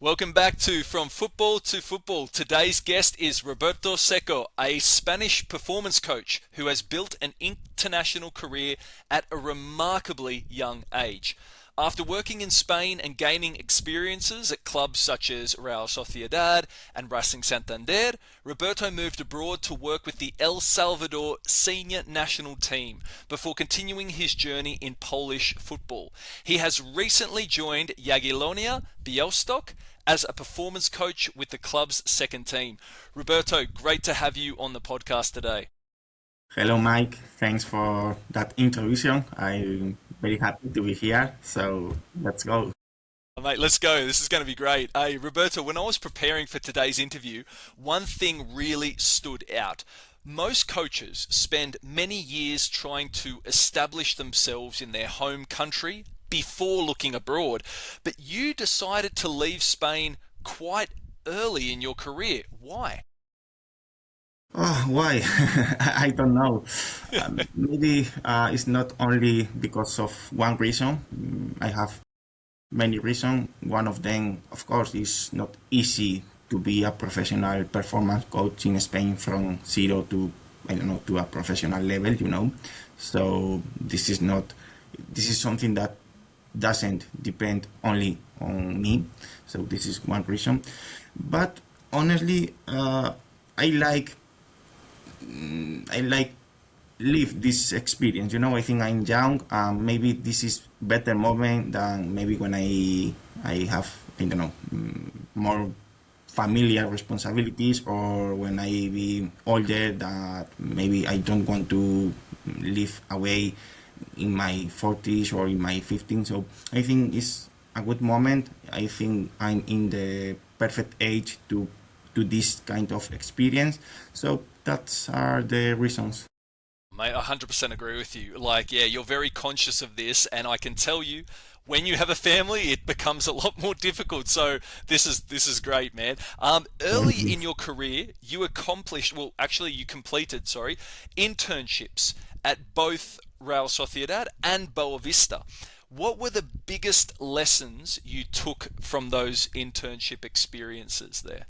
Welcome back to From Football to Football. Today's guest is Roberto Seco, a Spanish performance coach who has built an international career at a remarkably young age. After working in Spain and gaining experiences at clubs such as Real Sociedad and Racing Santander, Roberto moved abroad to work with the El Salvador senior national team before continuing his journey in Polish football. He has recently joined Jagiellonia Białystok as a performance coach with the club's second team. Roberto, great to have you on the podcast today. Hello, Mike. Thanks for that introduction. I'm very happy to be here. So let's go. Mate, let's go. This is going to be great. Hey, Roberto, when I was preparing for today's interview, one thing really stood out. Most coaches spend many years trying to establish themselves in their home country before looking abroad, but you decided to leave Spain quite early in your career. Why? Oh, why? I don't know. Maybe it's not only because of one reason. I have many reasons. One of them, of course, is not easy to be a professional performance coach in Spain from zero to, I don't know, to a professional level. So this is something that doesn't depend only on me. So this is one reason. But honestly, I like live this experience. I think I'm young. Maybe this is better moment than maybe when I have, I don't know, more familiar responsibilities, or when I be older, that maybe I don't want to live away in my 40s or in my 50s. So I think it's a good moment. I think I'm in the perfect age to do this kind of experience. So that's are the reasons. Mate, I 100% agree with you. Yeah, you're very conscious of this, and I can tell you, when you have a family, it becomes a lot more difficult. So this is great, man. Thank Early you. in your career, you completed, internships at both Real Sociedad and Boavista. What were the biggest lessons you took from those internship experiences there?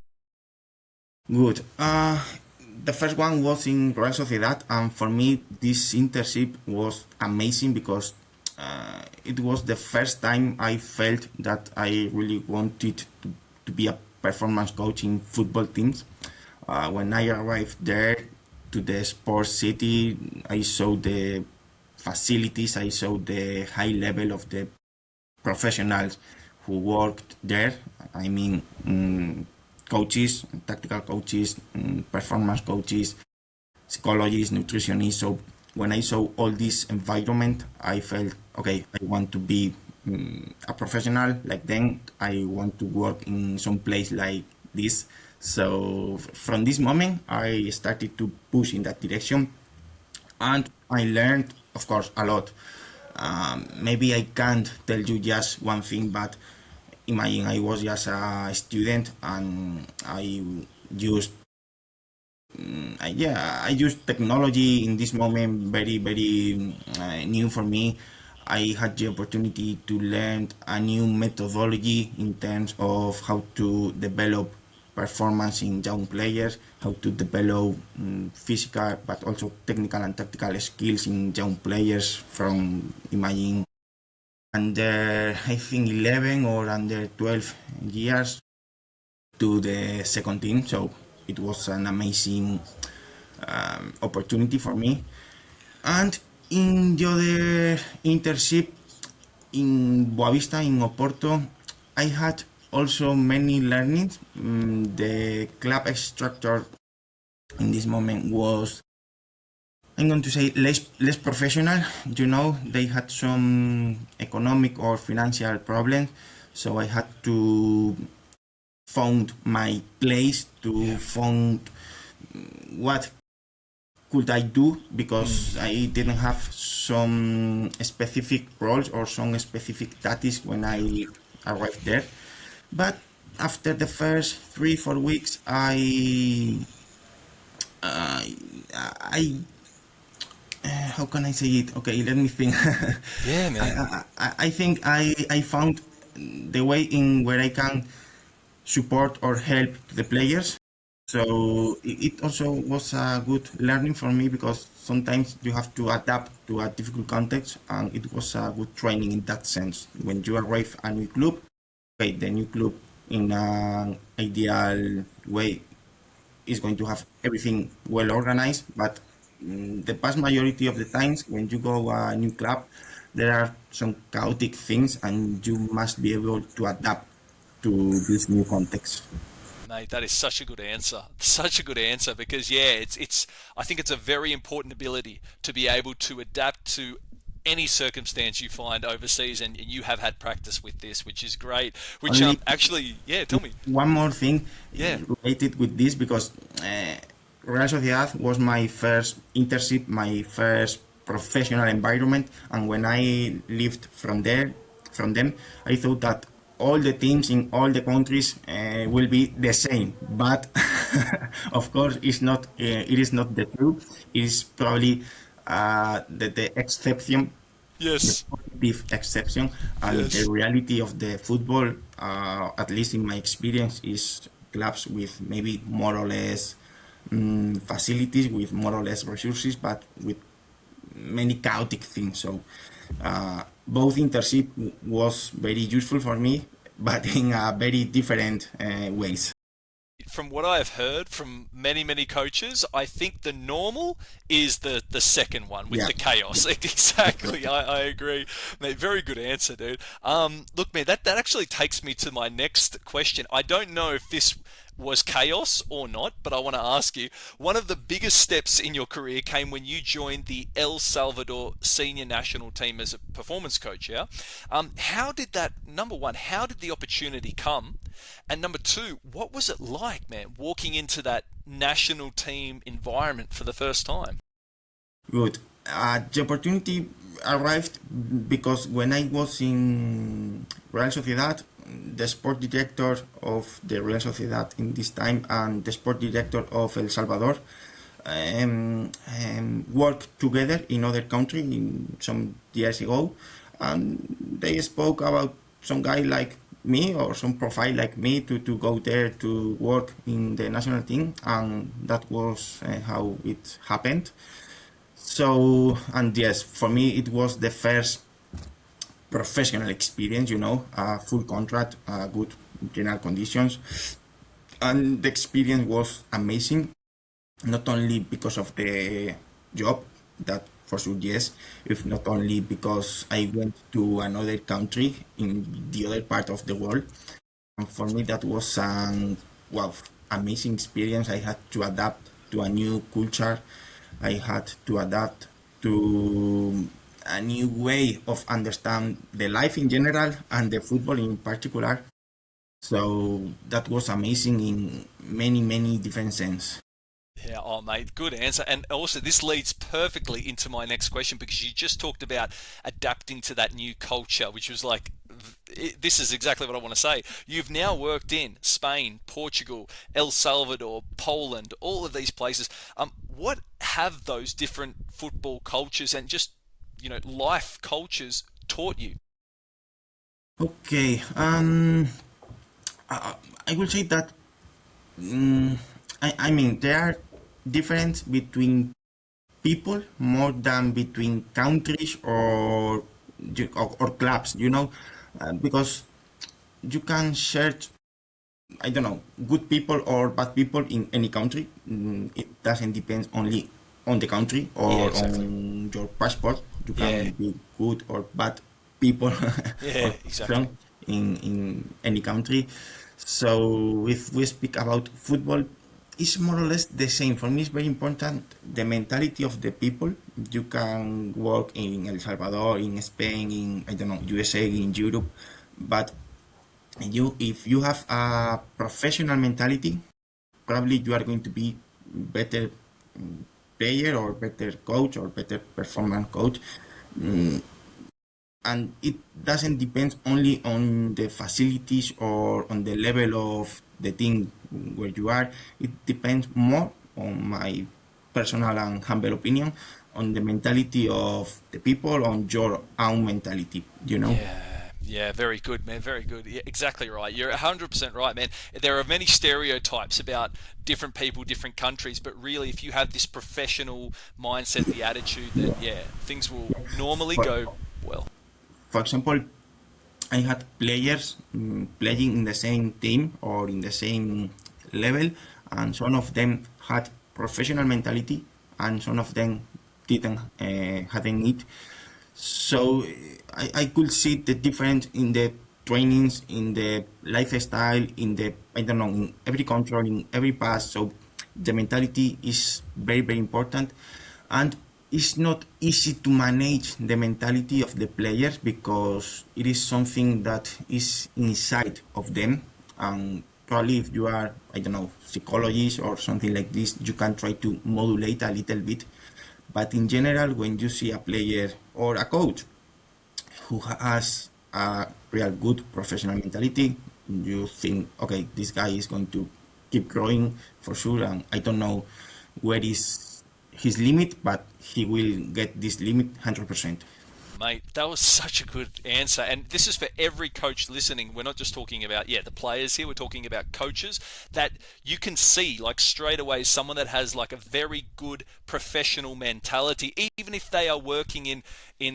Good. The first one was in Real Sociedad, and for me, this internship was amazing because it was the first time I felt that I really wanted to be a performance coach in football teams. When I arrived there to the sports city, I saw the facilities, I saw the high level of the professionals who worked there. I mean, coaches, tactical coaches, performance coaches, psychologists, nutritionists. So when I saw all this environment, I felt, okay, I want to be a professional like them. I want to work in some place like this. So from this moment, I started to push in that direction, and I learned, of course, a lot. Maybe I can't tell you just one thing, but imagine I was just a student and I used I used technology in this moment, very very new for me. I had the opportunity to learn a new methodology in terms of how to develop performance in young players, how to develop physical but also technical and tactical skills in young players from, imagine, under, I think, 11 or under 12 years to the second team. So it was an amazing opportunity for me. And in the other internship in Boavista, in Oporto, I had also many learnings. The club structure in this moment was, I'm going to say, less professional. They had some economic or financial problems, so I had to found my place, to find what could I do, because I didn't have some specific roles or some specific tactics when I arrived there. But after the first 3-4 weeks, I how can I say it? Okay, let me think. Yeah, man. I think I found the way in where I can support or help to the players. So it also was a good learning for me because sometimes you have to adapt to a difficult context, and it was a good training in that sense. When you arrive at a new club, okay, the new club in an ideal way is going to have everything well organized, but the vast majority of the times when you go a new club, there are some chaotic things, and you must be able to adapt to this new context. Mate, that is such a good answer. Such a good answer because yeah, it's I think it's a very important ability to be able to adapt to any circumstance you find overseas, and you have had practice with this, which is great. Which Only actually, yeah, tell me. one more thing Yeah. related with this because Real Sociedad was my first internship, my first professional environment, and when I lived from them, I thought that all the teams in all the countries will be the same. But of course, it's not. It is not the truth. It is probably the exception, the Yes. positive exception, and the Yes. reality of the football, at least in my experience, is clubs with maybe more or less facilities, with more or less resources, but with many chaotic things. So both internship was very useful for me, but in a very different ways. From what I have heard from many coaches, I think the normal is the second one with Yeah. the chaos. Exactly, I agree. Mate, very good answer, dude. Look, man, that actually takes me to my next question. I don't know if this was chaos or not, but I want to ask you, one of the biggest steps in your career came when you joined the El Salvador senior national team as a performance coach, yeah? How did that, number one, how did the opportunity come? And number two, what was it like, man, walking into that national team environment for the first time? Good. The opportunity arrived because when I was in Real Sociedad, the sport director of the Real Sociedad in this time and the sport director of El Salvador worked together in other country in some years ago, and they spoke about some guy like me or some profile like me to go there to work in the national team, and that was how it happened. So, and yes, for me, it was the first professional experience, a full contract, good general conditions. And the experience was amazing, not only because of the job, that for sure, yes, if not only because I went to another country in the other part of the world. And for me, that was an wow, amazing experience. I had to adapt to a new culture. I had to adapt to a new way of understand the life in general and the football in particular. So that was amazing in many different sense. Yeah, oh mate, good answer. And also, this leads perfectly into my next question because you just talked about adapting to that new culture, which was like, this is exactly what I want to say. You've now worked in Spain, Portugal, El Salvador, Poland, all of these places. What have those different football cultures and just, life cultures taught you? Okay, I will say that I mean there are difference between people more than between countries or clubs, because you can search, I don't know, good people or bad people in any country. It doesn't depend only on the country Yeah, or exactly. on your passport. You Yeah, can be good or bad people yeah, or exactly. person in any country. So if we speak about football, it's more or less the same. For me, it's very important the mentality of the people. You can work in El Salvador, in Spain, in I don't know USA, in Europe, but if you have a professional mentality, probably you are going to be better player or better coach or better performance coach. Mm, and it doesn't depend only on the facilities or on the level of the team where you are. It depends more, on my personal and humble opinion, on the mentality of the people, on your own mentality. Yeah, Yeah, very good, man. Very good. Yeah, exactly right. You're 100% right, man. There are many stereotypes about different people, different countries, but really, if you have this professional mindset, the attitude, then yeah, things will normally For, go well. for example, I had players playing in the same team or in the same level, and some of them had professional mentality, and some of them didn't hadn't it. So I could see the difference in the trainings, in the lifestyle, in the I don't know, in every control, in every pass. So the mentality is very very important, and it's not easy to manage the mentality of the players because it is something that is inside of them. And probably if you are I don't know psychologist or something like this, you can try to modulate a little bit. But in general, when you see a player or a coach who has a real good professional mentality, you think, okay, this guy is going to keep growing for sure. And I don't know where is his limit, but he will get this limit 100%. Mate, that was such a good answer. And this is for every coach listening. We're not just talking about, yeah, the players here. We're talking about coaches that you can see, like, straight away, someone that has, like, a very good professional mentality, even if they are working in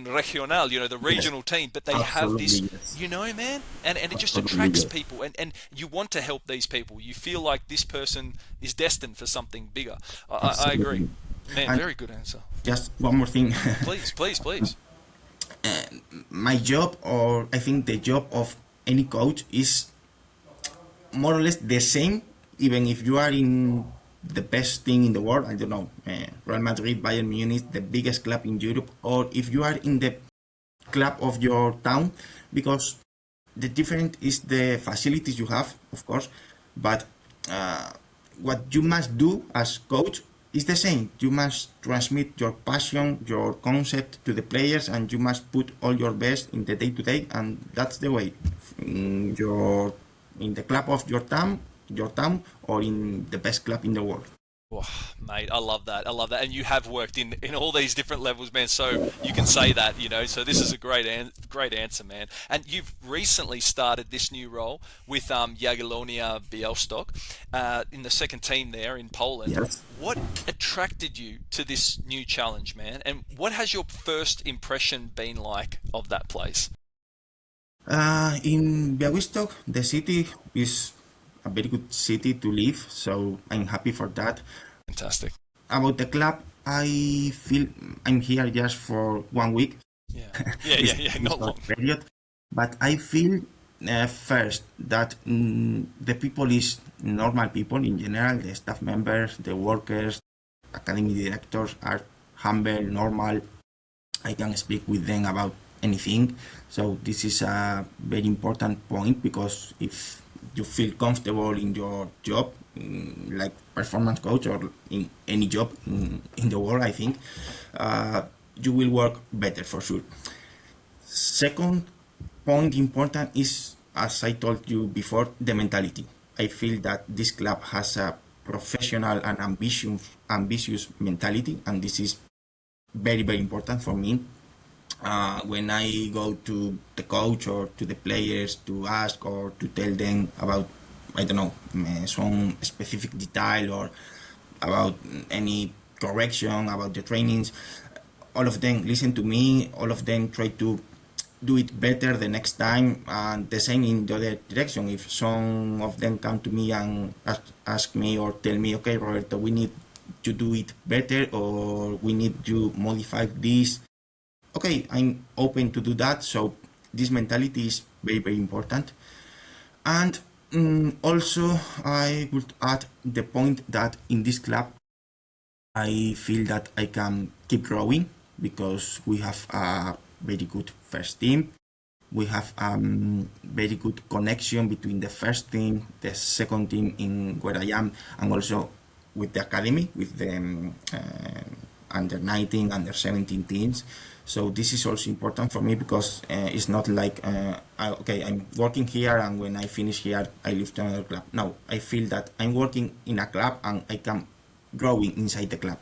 regional, the Yes, regional team, but they have this, absolutely yes. man, and it just Absolutely attracts yes. people. And you want to help these people. You feel like this person is destined for something bigger. I agree. Absolutely. Man, And very good answer. just one more thing. Please, please, please. My job, or I think the job of any coach, is more or less the same, even if you are in the best thing in the world. I don't know, Real Madrid, Bayern Munich, the biggest club in Europe, or if you are in the club of your town, because the difference is the facilities you have, of course, but uh, what you must do as coach is the same. You must transmit your passion, your concept to the players, and you must put all your best in the day to day, and that's the way. In the club of your town, or in the best club in the world. Oh, mate, I love that. I love that. And you have worked in all these different levels, man. So you can say that, So this is a great answer, man. And you've recently started this new role with Jagiellonia Białystok in the second team there in Poland. Yes. What attracted you to this new challenge, man? And what has your first impression been like of that place? In Białystok, the city is a very good city to live, so I'm happy for that. Fantastic. About the club, I feel I'm here just for 1 week. Yeah, yeah, It's yeah, yeah. a Not long. short period, but I feel first that the people is normal people in general. The staff members, the workers, academy directors are humble, normal. I can speak with them about anything. So this is a very important point, because if you feel comfortable in your job, like performance coach or in any job in the world, I think you will work better for sure. Second point important is, as I told you before, the mentality. I feel that this club has a professional and ambitious mentality, and this is very very important for me. When I go to the coach or to the players to ask or to tell them about, I don't know, some specific detail or about any correction about the trainings, all of them listen to me, all of them try to do it better the next time, and the same in the other direction. If some of them come to me and ask me or tell me, okay, Roberto, we need to do it better, or we need to modify this, okay, I'm open to do that. So this mentality is very very important. And also I would add the point that in this club I feel that I can keep growing, because we have a very good first team. We have very good connection between the first team, the second team in where I am, and also with the academy, with the under 19, under 17 teams. So this is also important for me, because it's not like, okay, I'm working here and when I finish here, I leave to another club. No, I feel that I'm working in a club and I can grow inside the club.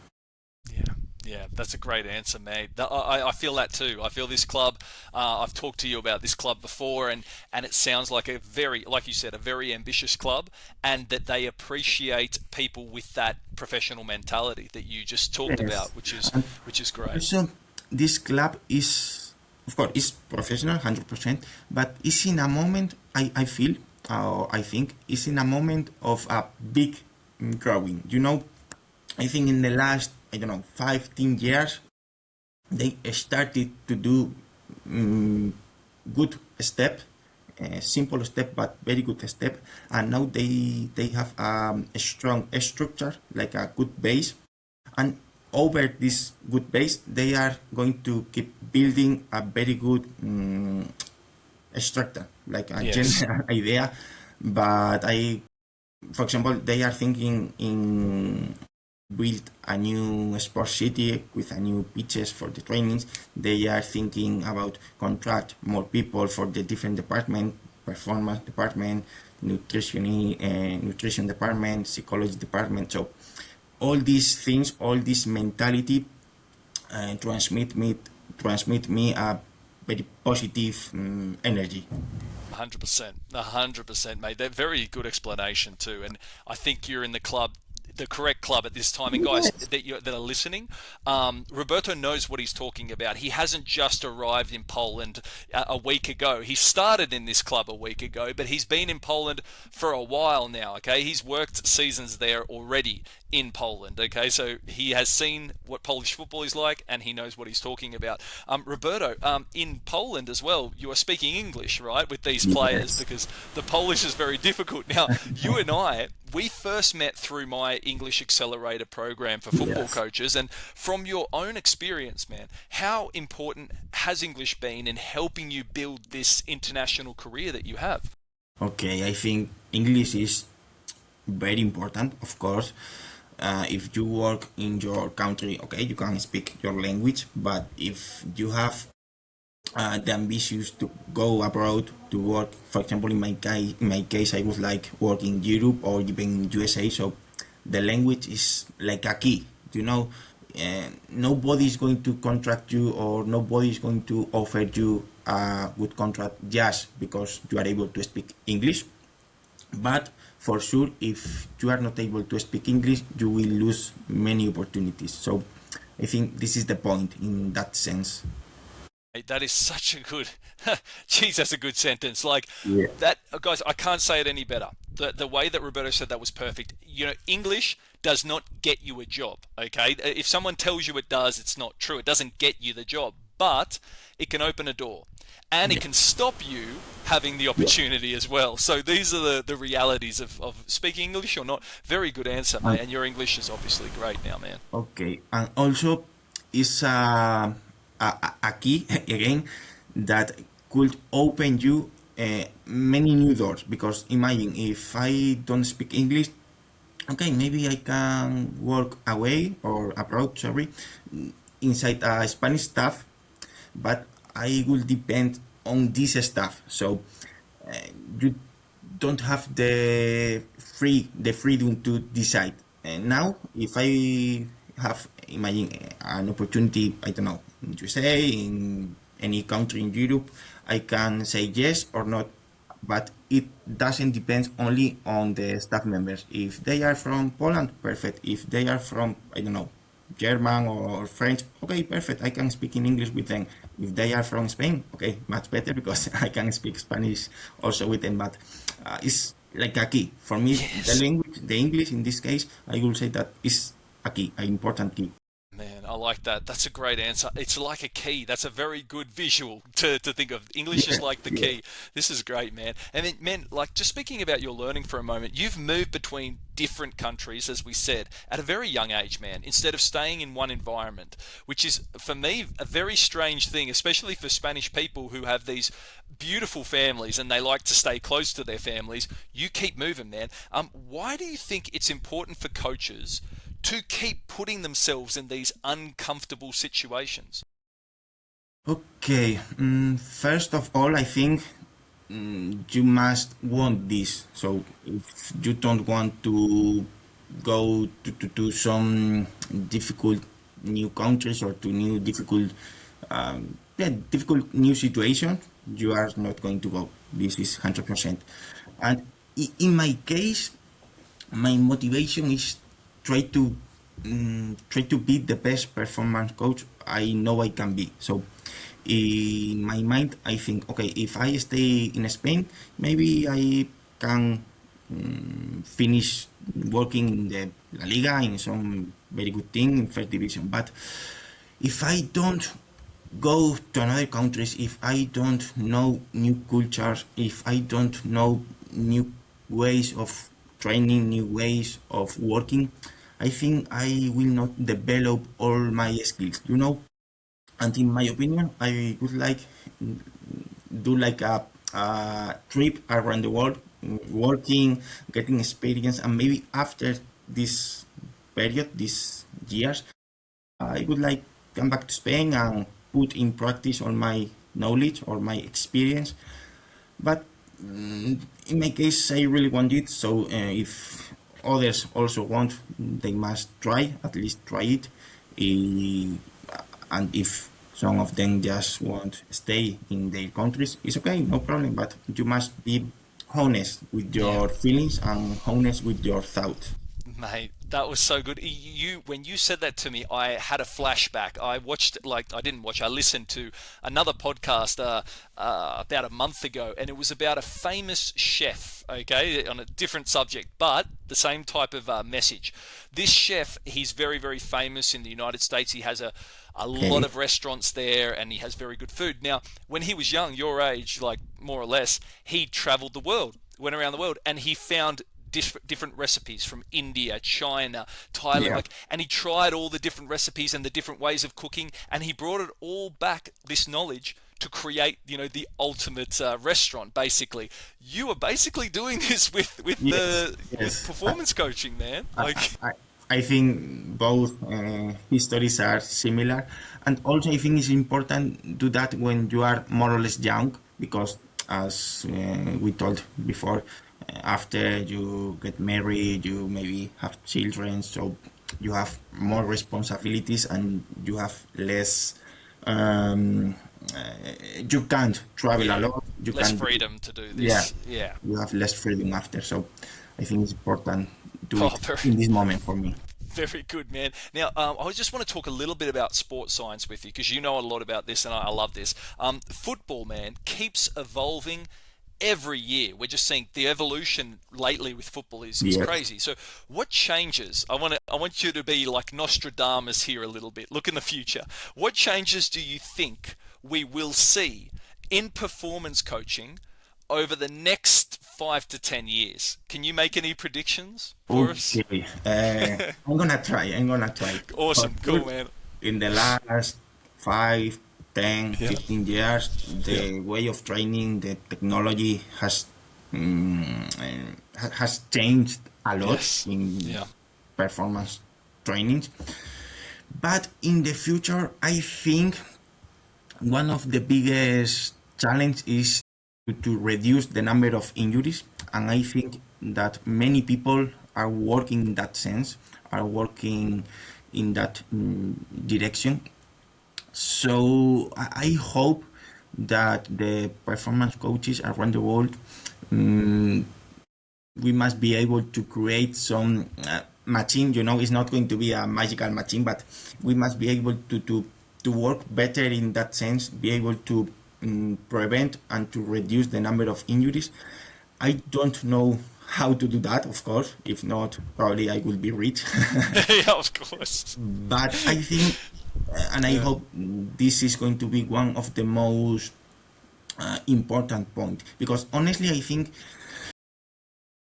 Yeah, yeah, Yeah, that's a great answer, mate. I feel that too. I feel this club. I've talked to you about this club before, and it sounds like a very, like you said, a very ambitious club, and that they appreciate people with that professional mentality that you just talked about, Yes. And which is great. also, this club is, of course, is professional, 100%, but is in a moment, I feel, I think, is in a moment of a big growing. I think in the last, I don't know, 5, 10 years, they started to do good step, simple step, but very good step. And now they have a strong structure, like a good base. And over this good base, they are going to keep building a very good structure, like a Yes. general idea. But for example, they are thinking in build a new sports city with a new pitches for the trainings. They are thinking about contract more people for the different department, performance department, nutrition department, psychology department. So all these things, all this mentality, transmit me a very positive energy. 100%, 100%, mate. That very good explanation too, and I think you're in the club, the correct club at this time. And guys Yes. that are listening, Roberto knows what he's talking about. He hasn't just arrived in Poland a week ago. He started in this club a week ago, but he's been in Poland for a while now. Okay, he's worked seasons there already in Poland. Okay, so he has seen what Polish football is like, and he knows what he's talking about. Roberto, in Poland as well, you are speaking English, right, with these players Yes. because the Polish is very difficult. Now, you and I, we first met through my English Accelerator program for football Yes. coaches, and from your own experience, man, how important has English been in helping you build this international career that you have? Okay, I think English is very important, of course. If you work in your country, okay, you can speak your language, but if you have the ambitious to go abroad to work, for example, in my case, I would like work in Europe or even USA. So the language is like a key, you know. Nobody is going to contract you, or nobody is going to offer you a good contract just because you are able to speak English. But for sure, if you are not able to speak English, you will lose many opportunities. So I think this is the point in that sense. Hey, that is such a good, geez, that's a good sentence. Like Yeah. that, guys, I can't say it any better. The way that Roberto said that was perfect. You know, English does not get you a job, okay? If someone tells you it does, it's not true. It doesn't get you the job, but it can open a door and it Yeah. can stop you having the Yeah. opportunity as well. So these are the realities of speaking English or not. Very good answer, mate. And And your English is obviously great now, man. okay, and also is a key again that could open you many new doors. Because imagine if I don't speak English, okay, maybe I can work away or abroad, sorry, inside a Spanish staff, but I will depend on this staff. So uh, you don't have the freedom to decide. And now, if I have, imagine, an opportunity, I don't know, in USA, in any country in Europe, I can say yes or not. But it doesn't depend only on the staff members. If they are from Poland, perfect. If they are from, I don't know, German or French, okay, perfect. I can speak in English with them. If they are from Spain, okay, much better because I can speak Spanish also with them. But it's like a key for me. The Yes. language, the English in this case, I will say that is a key, an important key. Man, I like that. That's a great answer. It's like a key. That's a very good visual to think of. English is Yeah, like the yeah. key. This is great, man. And then, man, like just speaking about your learning for a moment, you've moved between different countries, as we said, at a very young age, man, instead of staying in one environment, which is, for me, a very strange thing, especially for Spanish people who have these beautiful families and they like to stay close to their families. You keep moving, man. Why do you think it's important for coaches to keep putting themselves in these uncomfortable situations? Okay, first of all, I think you must want this. So if you don't want to go to some difficult new countries or to new difficult new situation, you are not going to go. This is 100%. And in my case, my motivation is try to be the best performance coach I know I can be. So in my mind, I think, okay, if I stay in Spain, maybe I can finish working in the La Liga in some very good team in first division. But if I don't go to another countries, if I don't know new cultures, if I don't know new ways of training, new ways of working, I think I will not develop all my skills, And in my opinion, I would like do like a trip around the world, working, getting experience, and maybe after this period, these years, I would like come back to Spain and put in practice all my knowledge or my experience. But in my case, I really want it. So if others also want, they must at least try it. And if some of them just won't stay in their countries, it's okay, no problem. But you must be honest with your feelings and honest with your thoughts. Mate, that was so good. When you said that to me, I had a flashback. I listened to another podcast about a month ago, and it was about a famous chef, okay, on a different subject, but the same type of message. This chef, he's very, very famous in the United States. He has a lot of restaurants there, and he has very good food. Now, when he was young, your age, like more or less, he traveled the world, went around the world, and he found different recipes from India, China, Thailand, and he tried all the different recipes and the different ways of cooking, and he brought it all back, this knowledge, to create, the ultimate restaurant. Basically, you are basically doing this with performance coaching, man. I think both histories are similar, and also I think it's important to do that when you are more or less young, because as we told before, after you get married, you maybe have children, so you have more responsibilities and you have less. You can't travel a lot. You less can't, freedom to do this. Yeah. You have less freedom after. So I think it's important to do it in this moment for me. Very good, man. Now, I just want to talk a little bit about sports science with you, because you know a lot about this, and I love this. Football, man, keeps evolving every year. We're just seeing the evolution lately with football is crazy. So what changes? I want you to be like Nostradamus here a little bit. Look in the future. What changes do you think we will see in performance coaching over the next 5 to 10 years? Can you make any predictions for us? I'm gonna try. Awesome. Cool, man. In the last 5, 10, 15 years, the way of training, the technology has changed a lot in performance trainings. But in the future, I think one of the biggest challenges is to reduce the number of injuries. And I think that many people are working in that sense, are working in that direction. So I hope that the performance coaches around the world, we must be able to create some machine. It's not going to be a magical machine, but we must be able to work better in that sense, be able to prevent and to reduce the number of injuries. I don't know how to do that, of course. If not, probably I will be rich. Yeah, of course. But I think, and I hope this is going to be one of the most important points, because honestly, I think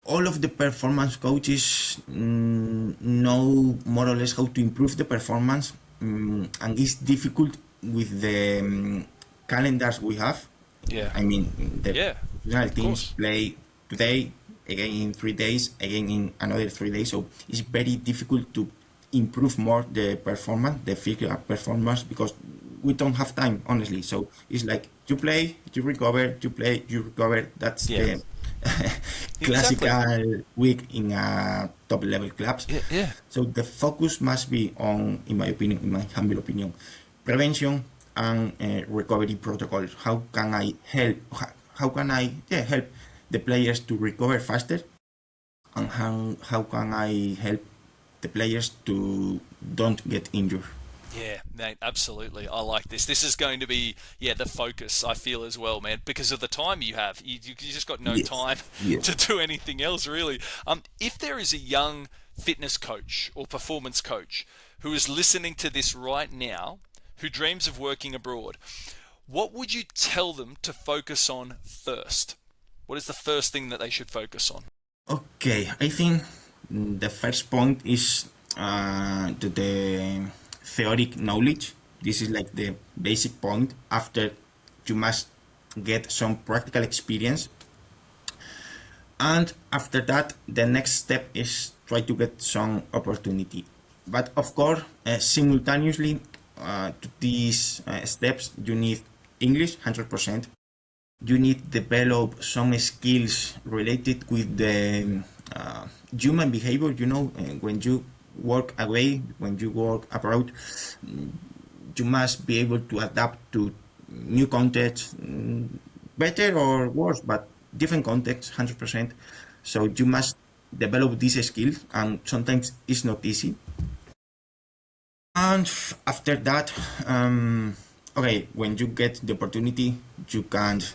all of the performance coaches know more or less how to improve the performance, and it's difficult with the calendars we have. I mean, the professional teams play today, again in 3 days, again in another 3 days. So it's very difficult to improve more the performance, the physical performance, because we don't have time, honestly. So it's like you play, you recover, you play, you recover. That's the Exactly. classical week in a top level clubs. Yeah, yeah. So the focus must be on, in my opinion, in my humble opinion, prevention and recovery protocols. How can I help? How can I help the players to recover faster? And how can I help the players to don't get injured? Yeah, mate, absolutely. I like this. This is going to be, yeah, the focus, I feel as well, man, because of the time you have. You just got no Yes, time yes. to do anything else, really. If there is a young fitness coach or performance coach who is listening to this right now, who dreams of working abroad, what would you tell them to focus on first? What is the first thing that they should focus on? Okay, I think the first point is the theoric knowledge. This is like the basic point. After, you must get some practical experience, and after that, the next step is try to get some opportunity. But of course, simultaneously to these steps, you need English 100%. You need to develop some skills related with the human behavior. When you work away, when you work abroad, you must be able to adapt to new contexts, better or worse, but different contexts, 100%. So you must develop these skills, and sometimes it's not easy. And after that, okay, when you get the opportunity, you can't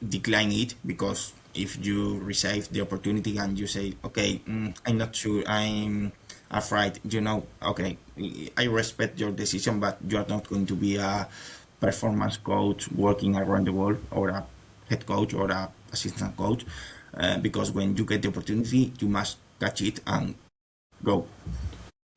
decline it, because if you receive the opportunity and you say, okay, I'm not sure, I'm afraid, okay, I respect your decision, but you are not going to be a performance coach working around the world, or a head coach, or a assistant coach, because when you get the opportunity, you must catch it and go.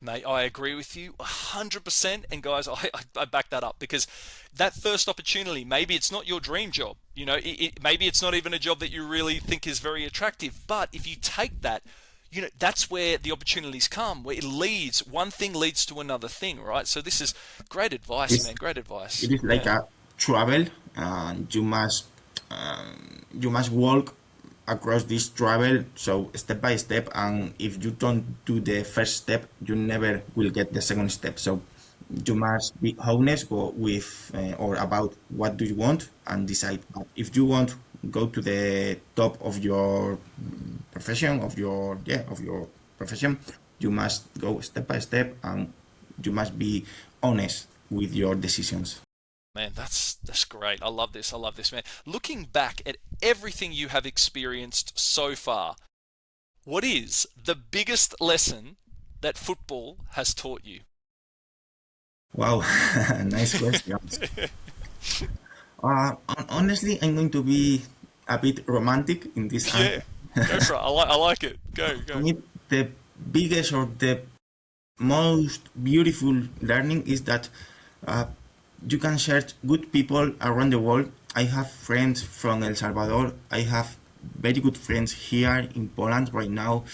Mate, I agree with you 100%. And guys, I back that up, because that first opportunity, maybe it's not your dream job. Maybe it's not even a job that you really think is very attractive. But if you take that, that's where the opportunities come, where one thing leads to another thing, right? So this is great advice, It's man. Great advice. it is like Yeah. a travel, and you must walk across this travel, so step by step, and if you don't do the first step, you never will get the second step. So you must be honest with or about what do you want, and decide. But if you want go to the top of your profession, of your profession, you must go step by step, and you must be honest with your decisions. Man, that's great. I love this. I love this, man. Looking back at everything you have experienced so far, what is the biggest lesson that football has taught you? Wow, nice question. Honestly, I'm going to be a bit romantic in this answer. Yeah, go for it. I like it. Go, For go. me, the biggest or the most beautiful learning is that uh, you can share good people around the world. I have friends from El Salvador. I have very good friends here in Poland right now.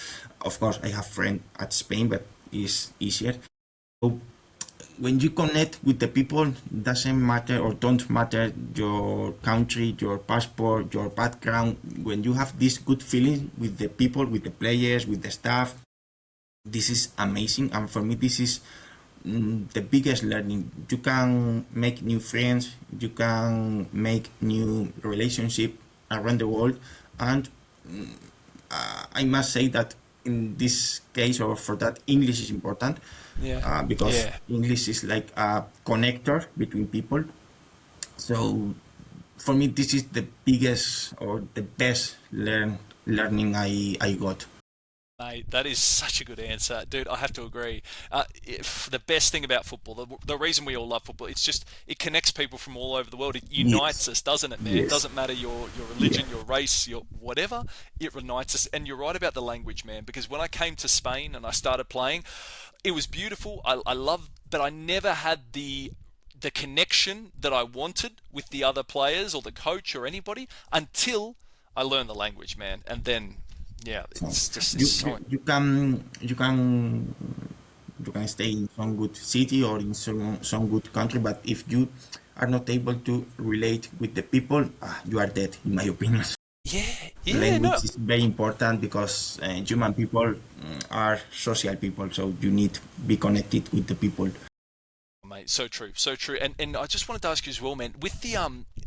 Of course, I have friends at Spain, but it's easier. So when you connect with the people, doesn't matter or don't matter your country, your passport, your background. When you have this good feeling with the people, with the players, with the staff, this is amazing. And for me, this is the biggest learning. You can make new friends, you can make new relationship around the world, and I must say that in this case, or for that, English is important, Yeah, because yeah. English is like a connector between people. So for me, this is the biggest or the best learning I got. Mate, that is such a good answer, dude. I have to agree. The best thing about football, the reason we all love football, it connects people from all over the world. It unites Yes, us, doesn't it, man? It yes, doesn't matter your yeah. religion, your race, your whatever. It unites us. And you're right about the language, man. Because when I came to Spain and I started playing, it was beautiful. I love, but I never had the connection that I wanted with the other players or the coach or anybody until I learned the language, man. And then, yeah, So it's you, you, so. you can you can you can stay in some good city or in some good country, but if you are not able to relate with the people, you are dead, in my opinion. Yeah, Yeah, no. Language is very important because human people are social people, so you need to be connected with the people. Mate, so true, so true. And I just wanted to ask you as well, man. With the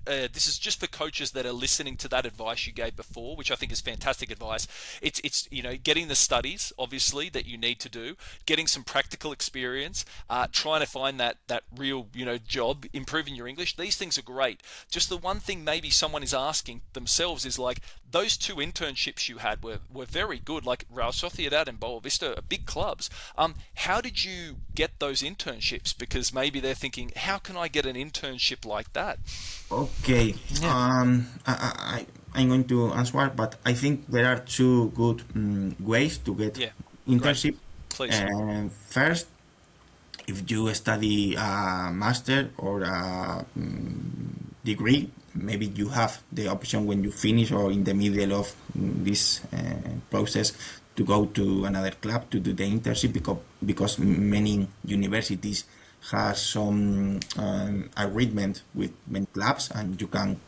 this is just for coaches that are listening to that advice you gave before, which I think is fantastic advice. It's getting the studies obviously that you need to do, getting some practical experience, trying to find that real job, improving your English. These things are great. Just the one thing maybe someone is asking themselves is like those two internships you had were very good, like Real Sociedad and Boavista are big clubs. How did you get those internships? Because maybe they're thinking, how can I get an internship like that? Okay, Yeah, I'm going to answer, but I think there are two good ways to get yeah, great. internship. Please. First, if you study a master or a degree, maybe you have the option when you finish or in the middle of this process to go to another club to do the internship because many universities has some agreement with many clubs and you can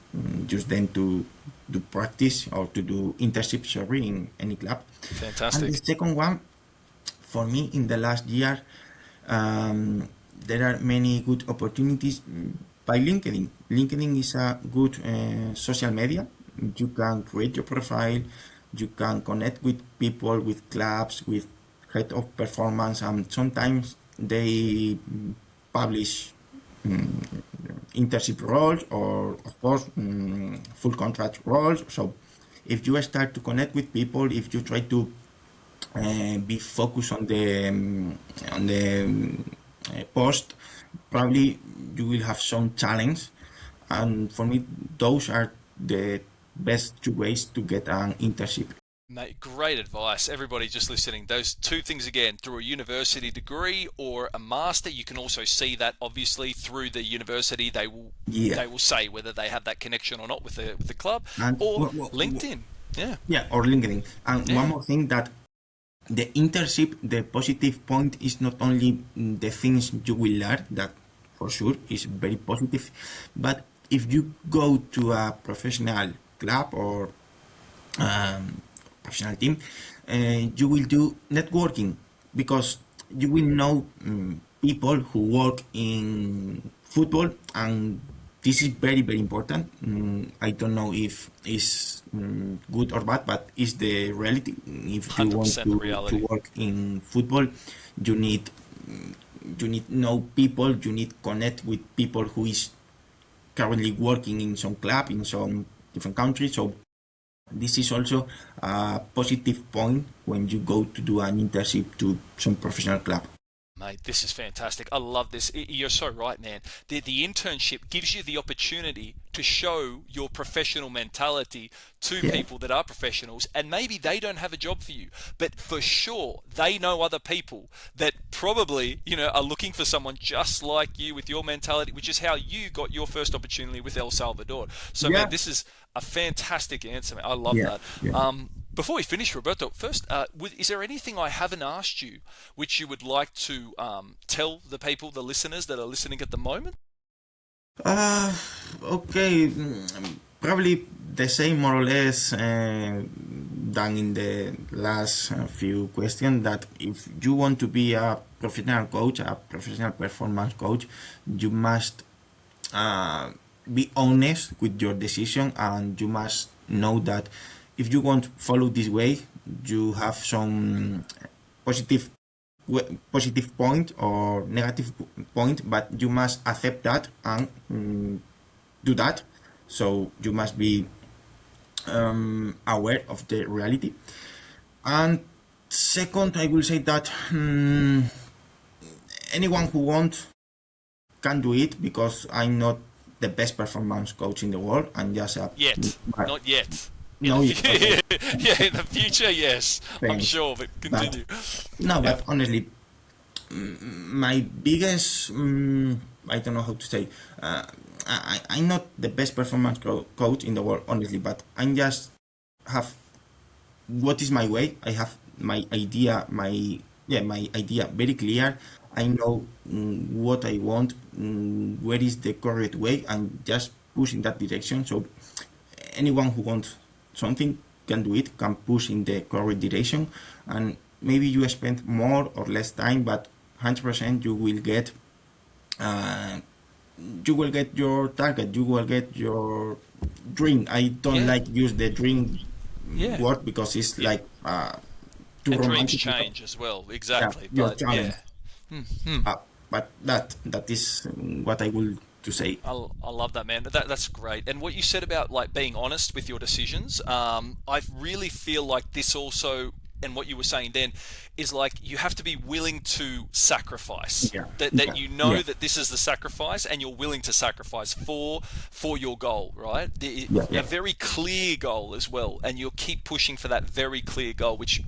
use them to do practice or to do internship, sorry, in any club. And the Fantastic. second one, for me, in the last year, there are many good opportunities by LinkedIn. LinkedIn is a good social media. You can create your profile, you can connect with people, with clubs, with head of performance, and sometimes they publish internship roles or, of course, full contract roles. So if you start to connect with people, if you try to be focused on the post, probably you will have some challenge. And for me, those are the best two ways to get an internship. Mate, great advice. Everybody just listening, those two things again, through a university degree or a master, you can also see that obviously through the university Yeah, they will say whether they have that connection or not with the club, and or LinkedIn. Yeah. yeah, or LinkedIn. And one Yeah. more thing, that the internship, the positive point is not only the things you will learn, that for sure is very positive, but if you go to a professional club or professional team, you will do networking because you will know people who work in football, and this is very very important. I don't know if it's good or bad, but it's the reality. If you want 100% the to reality. work in football, you need you need know people, you need connect with people who is currently working in some club in some different countries. So this is also a positive point when you go to do an internship to some professional club. Mate, this is fantastic. I love this. You're so right, man. The internship gives you the opportunity to show your professional mentality to Yeah, people that are professionals, and maybe they don't have a job for you, but for sure they know other people that probably, are looking for someone just like you with your mentality, which is how you got your first opportunity with El Salvador. So, man, yeah, this is a fantastic answer, man. I love yeah, that. yeah. Before we finish, Roberto, first, is there anything I haven't asked you which you would like to tell the people, the listeners that are listening at the moment? Uh, okay, probably the same more or less than in the last few questions. That if you want to be a professional coach, a professional performance coach, you must uh, be honest with your decision, and you must know that if you want to follow this way, you have some positive positive point or negative point, but you must accept that and do that. So you must be aware of the reality. And second, I will say that anyone who wants can do it, because I'm not the best performance coach in the world. I'm just a Yet, not yet. In the no, okay, yeah, in the future, yes, I'm thanks. sure. But But continue. no, Yeah, but honestly, my biggest I don't know how to say. I'm not the best performance coach in the world, honestly, but I'm just have what is my way. I have my idea, my idea very clear. I know what I want, where is the correct way, and just push in that direction. So anyone who wants something can do it, can push in the correct direction, and maybe you spend more or less time, but 100% uh, you will get your target, you will get your dream. I don't Yeah. like use the dream Yeah. word because it's like too And dreams romantic. change as well, Yeah, exactly. your But challenge. yeah, hmm. But that is what I will to say. I love that, man. That's great. And what you said about like being honest with your decisions, I really feel like this also, and what you were saying then, is like you have to be willing to sacrifice. Yeah, That yeah, you yeah, know that this is the sacrifice, and you're willing to sacrifice for your goal, right? yeah, A yeah. very clear goal as well, and you'll keep pushing for that very clear goal, which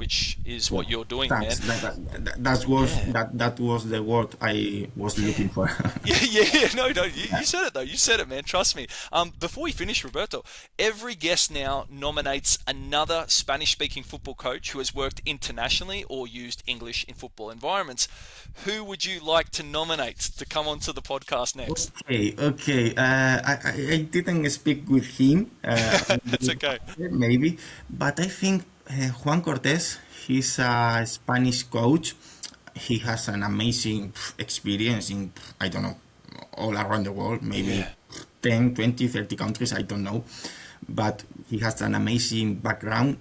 is Yeah. what you're doing, man. Thanks. Yeah. That was the word I was looking for. Yeah, yeah, no, Yeah. you said it though. You said it, man. Trust me. Before we finish, Roberto, every guest now nominates another Spanish-speaking football coach who has worked internationally or used English in football environments. Who would you like to nominate to come onto the podcast next? Okay, okay. I didn't speak with him, That's okay. maybe, but I think Juan Cortés, he's a Spanish coach. He has an amazing experience in, I don't know, all around the world, maybe Yeah. 10, 20, 30 countries, I don't know. But he has an amazing background.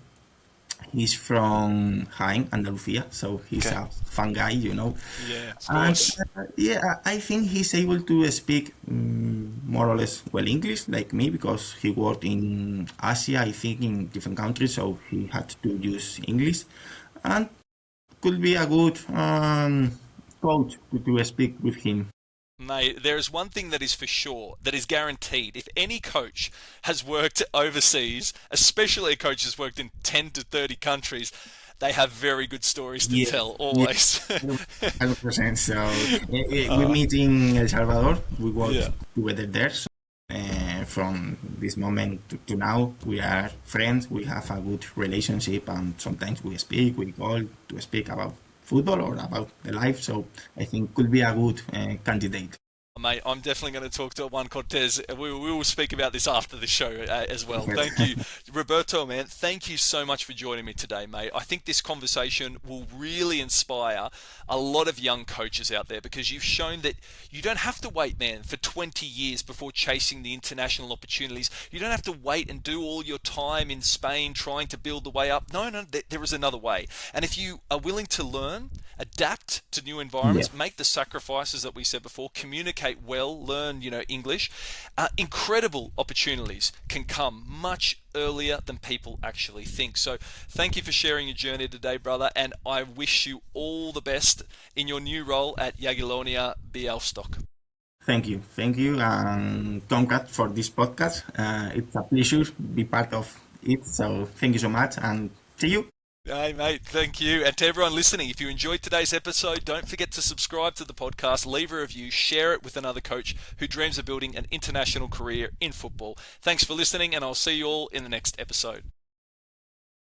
He's from Jaén, Andalusia, so he's Okay. a fun guy, you know. Yeah, of And course. yeah, I think he's able to speak more or less well English, like me, because he worked in Asia, I think, in different countries, so he had to use English. And could be a good coach to speak with him. Mate, there is one thing that is for sure, that is guaranteed. If any coach has worked overseas, especially a coach who's worked in 10 to 30 countries, they have very good stories to Yeah, tell, yeah, always. 100%. So we meet in El Salvador. We work Yeah. together there. So, from this moment to now, we are friends. We have a good relationship, and sometimes we speak. We call to speak about football or about the life. So I think could be a good candidate. Mate, I'm definitely going to talk to Juan Cortez. We will speak about this after the show as well. Okay. Thank you, Roberto, man. Thank you so much for joining me today, mate. I think this conversation will really inspire a lot of young coaches out there because you've shown that you don't have to wait, man, for 20 years before chasing the international opportunities. You don't have to wait and do all your time in Spain trying to build the way up. No, there is another way. And if you are willing to learn, adapt to new Yeah. environments, make the sacrifices that we said before, communicate well, learn, English, incredible opportunities can come much earlier than people actually think. So thank you for sharing your journey today, brother, and I wish you all the best in your new role at Jagiellonia Białystok. Thank you, and congrats for this podcast. It's a pleasure to be part of it. So thank you so much, and see you. Hey, mate, thank you. And to everyone listening, if you enjoyed today's episode, don't forget to subscribe to the podcast, leave a review, share it with another coach who dreams of building an international career in football. Thanks for listening, and I'll see you all in the next episode.